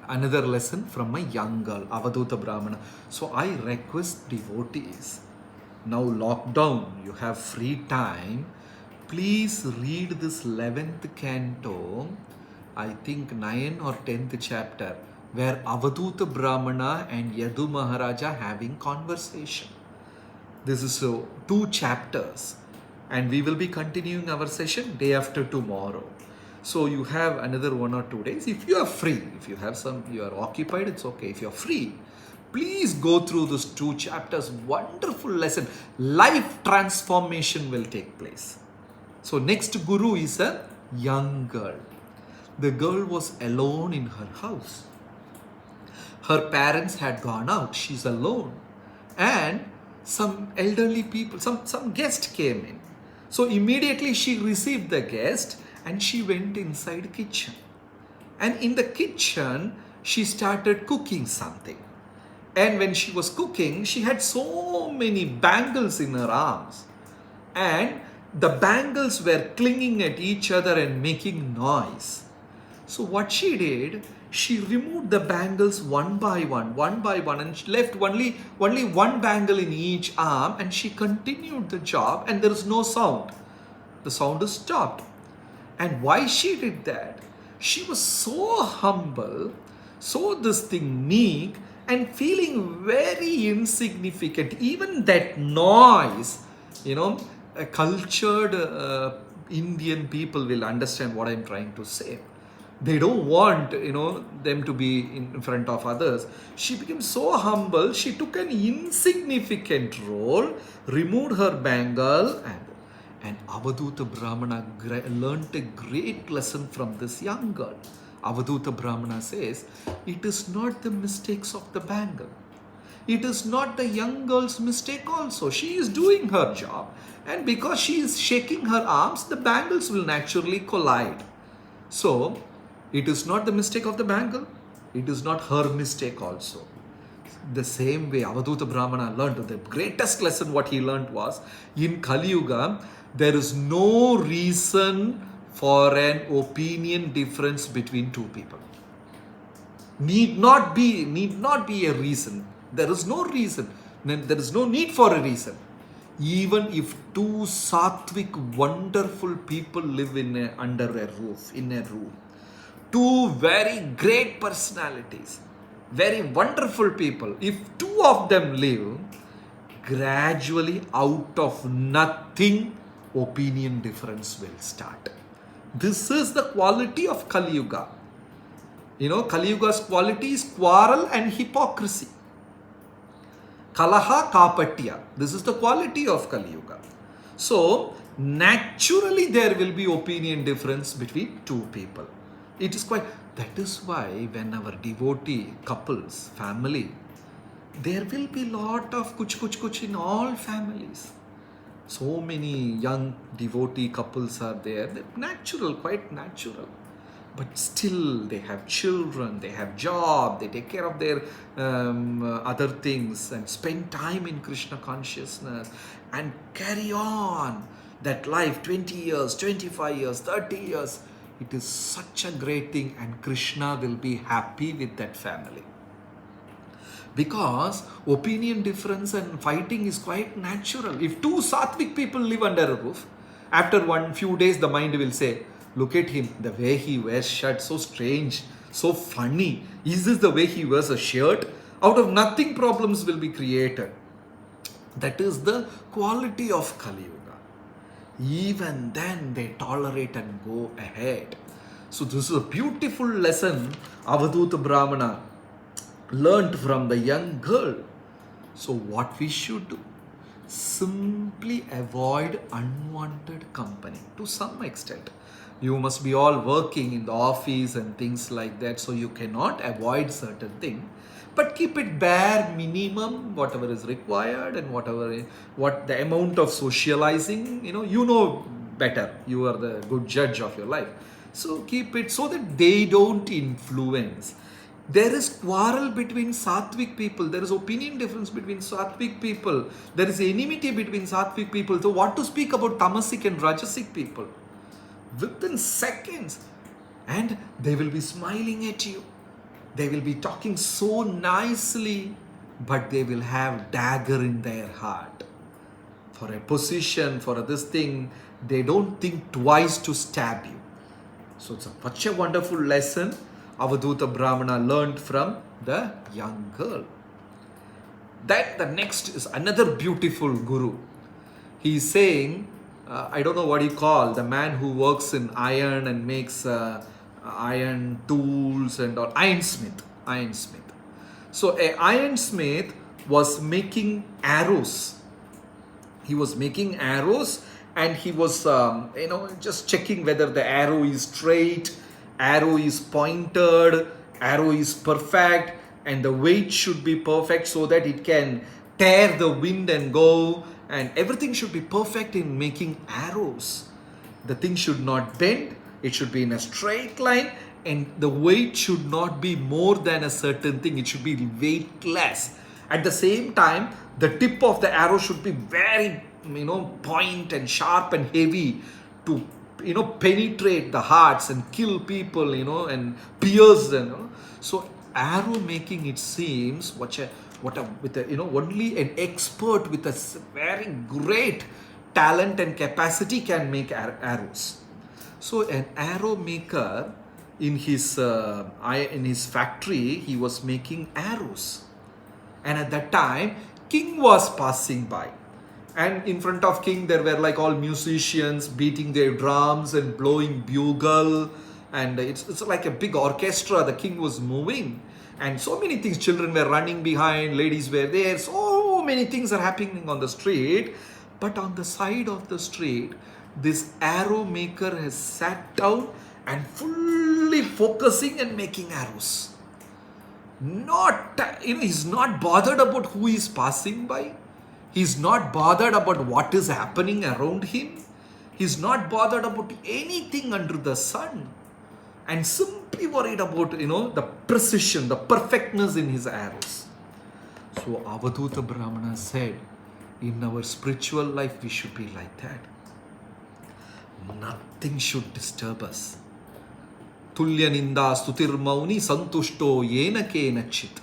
another lesson from my young girl, Avaduta Brahmana. So I request devotees, now lockdown, you have free time, please read this 11th canto, I think 9 or 10th chapter, where Avaduta Brahmana and Yadu Maharaja having conversation. This is two chapters, and we will be continuing our session day after tomorrow. So you have another 1 or 2 days. If you are free, if you have you are occupied, it's okay. If you are free, please go through those two chapters. Wonderful lesson. Life transformation will take place. So next guru is a young girl. The girl was alone in her house. Her parents had gone out. She's alone. And some elderly people, some guest came in. So immediately she received the guest and she went inside kitchen. And in the kitchen, she started cooking something. And when she was cooking, she had so many bangles in her arms. And the bangles were clinging at each other and making noise. So what she did, she removed the bangles one by one, and she left only one bangle in each arm, and she continued the job, and there is no sound. The sound is stopped. And why she did that? She was so humble, so this thing meek, and feeling very insignificant. Even that noise, a cultured Indian people will understand what I'm trying to say. They don't want them to be in front of others. She became so humble, she took an insignificant role, removed her bangle, and Avaduta Brahmana learnt a great lesson from this young girl. Avaduta Brahmana says, it is not the mistakes of the bangle, it is not the young girl's mistake also. She is doing her job, and because she is shaking her arms, the bangles will naturally collide. So it is not the mistake of the bangle, it is not her mistake also. The same way Avaduta Brahmana learned, the greatest lesson what he learned was, in Kali Yuga, there is no reason for an opinion difference between two people. Need not be a reason. There is no reason. There is no need for a reason. Even if two sattvic, wonderful people live under a roof, in a room, two very great personalities, very wonderful people, if two of them live, gradually out of nothing, opinion difference will start. This is the quality of Kali Yuga. Kali Yuga's quality is quarrel and hypocrisy. Kalaha kapatya. This is the quality of Kali Yuga. So, naturally there will be opinion difference between two people. It is quite, that is why when our devotee couples, family, there will be lot of kuch in all families. So many young devotee couples are there. They're natural, quite natural. But still they have children, they have job, they take care of their other things and spend time in Krishna consciousness and carry on that life 20 years, 25 years, 30 years. It is such a great thing, and Krishna will be happy with that family. Because opinion difference and fighting is quite natural. If two sattvic people live under a roof, after one few days the mind will say, look at him, the way he wears shirt, so strange, so funny. Is this the way he wears a shirt? Out of nothing problems will be created. That is the quality of Kali Yuga. Even then they tolerate and go ahead. So this is a beautiful lesson Avaduta Brahmana learned from the young girl. So what we should do? Simply avoid unwanted company to some extent. You must be all working in the office and things like that, so you cannot avoid certain things. But keep it bare minimum, whatever is required, and what the amount of socializing, you know better. You are the good judge of your life. So keep it so that they don't influence. There is quarrel between sattvic people. There is opinion difference between sattvic people. There is enmity between sattvic people. So what to speak about tamasic and rajasic people? Within seconds. And they will be smiling at you. They will be talking so nicely, but they will have dagger in their heart. For a position, for this thing, they don't think twice to stab you. So it's such a wonderful lesson Avaduta Brahmana learned from the young girl. That the next is another beautiful guru. He's saying, I don't know what he called, the man who works in iron and makes iron tools and all, ironsmith. So a ironsmith was making arrows. He was making arrows, and he was just checking whether the arrow is straight, arrow is pointed, arrow is perfect, and the weight should be perfect so that it can tear the wind and go, and everything should be perfect in making arrows. The thing should not bend, it should be in a straight line, and the weight should not be more than a certain thing, it should be weightless. At the same time, the tip of the arrow should be very point and sharp and heavy to penetrate the hearts and kill people, and pierce them. So arrow making, it seems, with only an expert with a very great talent and capacity can make arrows. So an arrow maker in his factory, he was making arrows, and at that time king was passing by, and in front of king there were like all musicians beating their drums and blowing bugle, and it's like a big orchestra. The king was moving, and so many things, children were running behind, ladies were there, so many things are happening on the street. But on the side of the street, this arrow maker has sat down and fully focusing and making arrows. He's not bothered about who is passing by. He's not bothered about what is happening around him. He's not bothered about anything under the sun, and simply worried about the precision, the perfectness in his arrows. So Avaduta Brahmana said, in our spiritual life we should be like that. Nothing should disturb us. Tulya ninda stutir mauni santushto yena kenachit.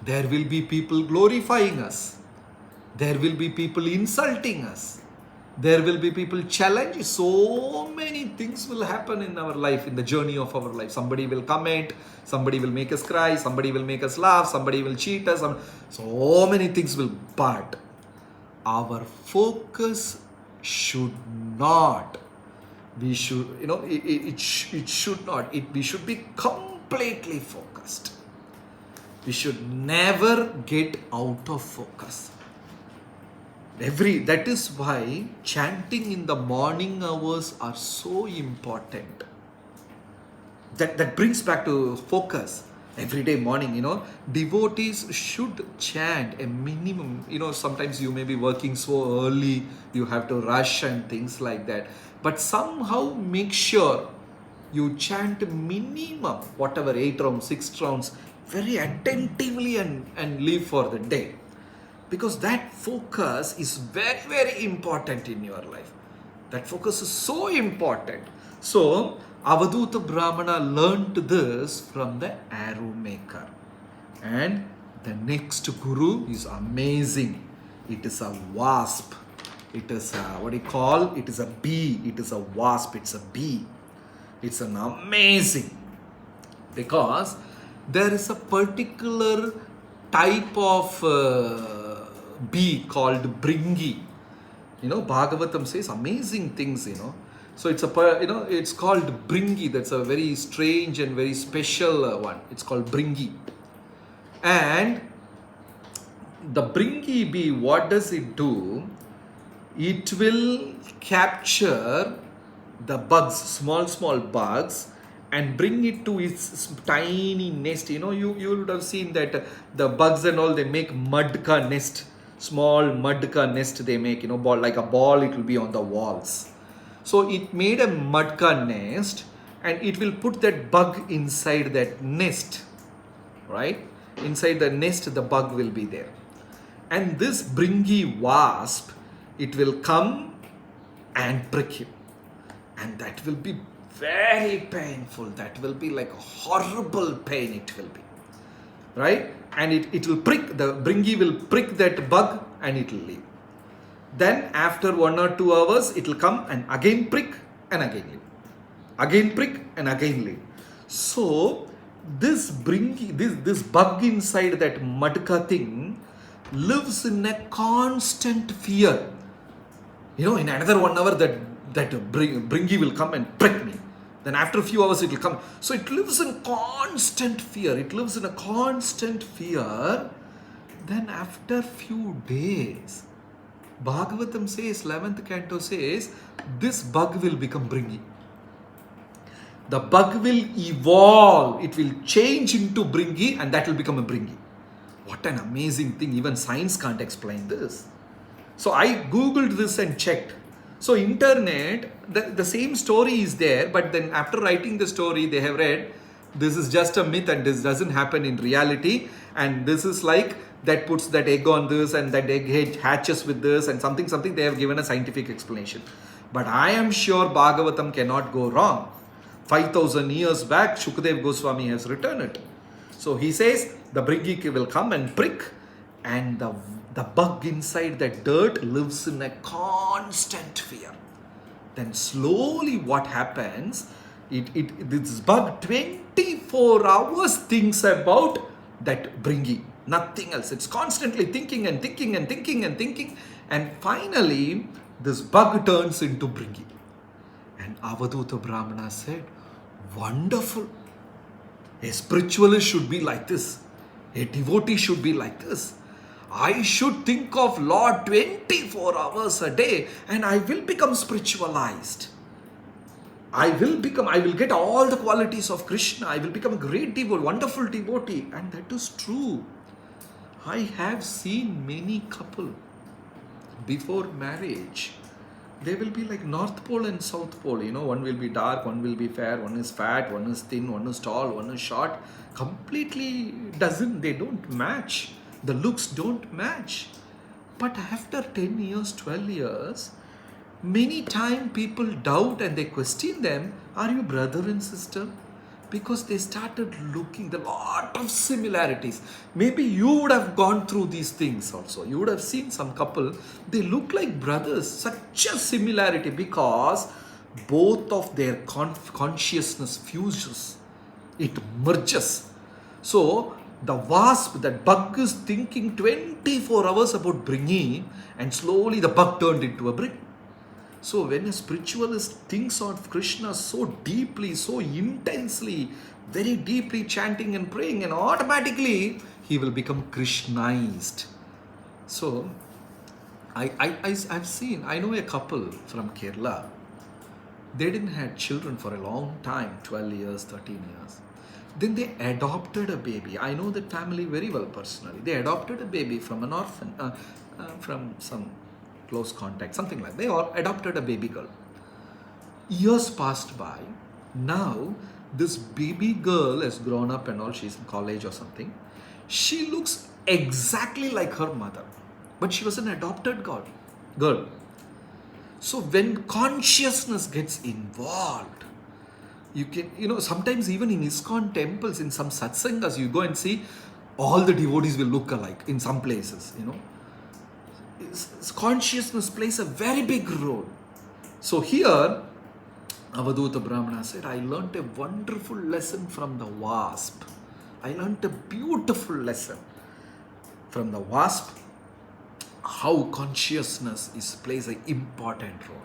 There will be people glorifying us. There will be people insulting us. There will be people challenging. So many things will happen in our life, in the journey of our life. Somebody will comment, somebody will make us cry, somebody will make us laugh, somebody will cheat us. So many things will, but our focus should not. We should, it should not. We should be completely focused. We should never get out of focus. That is why chanting in the morning hours are so important. That brings back to focus. Every day morning, devotees should chant a minimum. Sometimes you may be working so early, you have to rush and things like that. But somehow make sure you chant minimum, whatever, 8 rounds, 6 rounds, very attentively and live for the day. Because that focus is very, very important in your life. That focus is so important. So, Avaduta Brahmana learned this from the arrow maker. And the next guru is amazing. It is a wasp. It is it is a bee. It is a wasp. It's a bee. It's an amazing. Because there is a particular type of bee called Bringi. Bhagavatam says amazing things, So it's it's called Bringi. That's a very strange and very special one. It's called Bringi. And the Bringi bee, what does it do? It will capture the bugs, small bugs, and bring it to its tiny nest. You would have seen that the bugs and all, they make mudka nest. Small mudka nest they make, like a ball, it will be on the walls. So it made a mudka nest, and it will put that bug inside that nest, right? Inside the nest, the bug will be there. And this Bringi wasp, it will come and prick him. And that will be very painful. That will be like a horrible pain it will be. Right? And it will prick, the Bringi will prick that bug and it will leave. Then after 1 or 2 hours, it will come and again prick and again leave. Again prick and again leave. So this Bringi, this bug inside that Madka thing lives in a constant fear. In another 1 hour that Bringi will come and prick me. Then after a few hours it will come. So it lives in constant fear. It lives in a constant fear. Then after few days, Bhagavatam says, 11th canto says, this bug will become Bringi. The bug will evolve. It will change into Bringi and that will become a Bringi. What an amazing thing. Even science can't explain this. So I googled this and checked. So internet, the same story is there, but then after writing the story, they have read, this is just a myth and this doesn't happen in reality. And this is like, that puts that egg on this and that egg hatches with this and something, they have given a scientific explanation. But I am sure Bhagavatam cannot go wrong. 5,000 years back, Shukadev Goswami has written it. So he says, the Bringi will come and prick, and the bug inside that dirt lives in a constant fear. Then slowly what happens, this bug 24 hours thinks about that Bringi, nothing else. It's constantly thinking and thinking and thinking and thinking, and finally this bug turns into Bringi. And Avaduta Brahmana said, wonderful. A spiritualist should be like this. A devotee should be like this. I should think of Lord 24 hours a day and I will become spiritualized. I will get all the qualities of Krishna. I will become a great devotee, wonderful devotee. And that is true. I have seen many couple before marriage. They will be like North Pole and South Pole. One will be dark, one will be fair, one is fat, one is thin, one is tall, one is short. Completely they don't match. The looks don't match. But after 10 years, 12 years, many times people doubt and they question them, are you brother and sister? Because they started looking, the lot of similarities. Maybe you would have gone through these things also. You would have seen some couple, they look like brothers. Such a similarity because both of their consciousness fuses. It merges. So the wasp, that bug is thinking 24 hours about Bringi, and slowly the bug turned into a Bringi. So when a spiritualist thinks of Krishna so deeply, so intensely, very deeply chanting and praying, and automatically he will become Krishnized. So I've seen, I know a couple from Kerala. They didn't have children for a long time, 12 years, 13 years. Then they adopted a baby. I know that family very well personally. They adopted a baby from an orphan, from some close contact, something like that. They all adopted a baby girl. Years passed by. Now, this baby girl has grown up and all. She's in college or something. She looks exactly like her mother. But she was an adopted girl. So when consciousness gets involved, you can, sometimes even in ISKCON temples, in some satsangas, you go and see all the devotees will look alike in some places, Consciousness plays a very big role. So here, Avaduta Brahmana said, I learnt a wonderful lesson from the wasp. I learnt a beautiful lesson from the wasp, how consciousness plays an important role.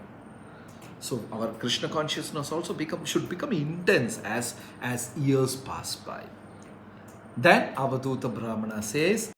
So our Krishna consciousness also should become intense as years pass by. Then Avaduta Brahmana says,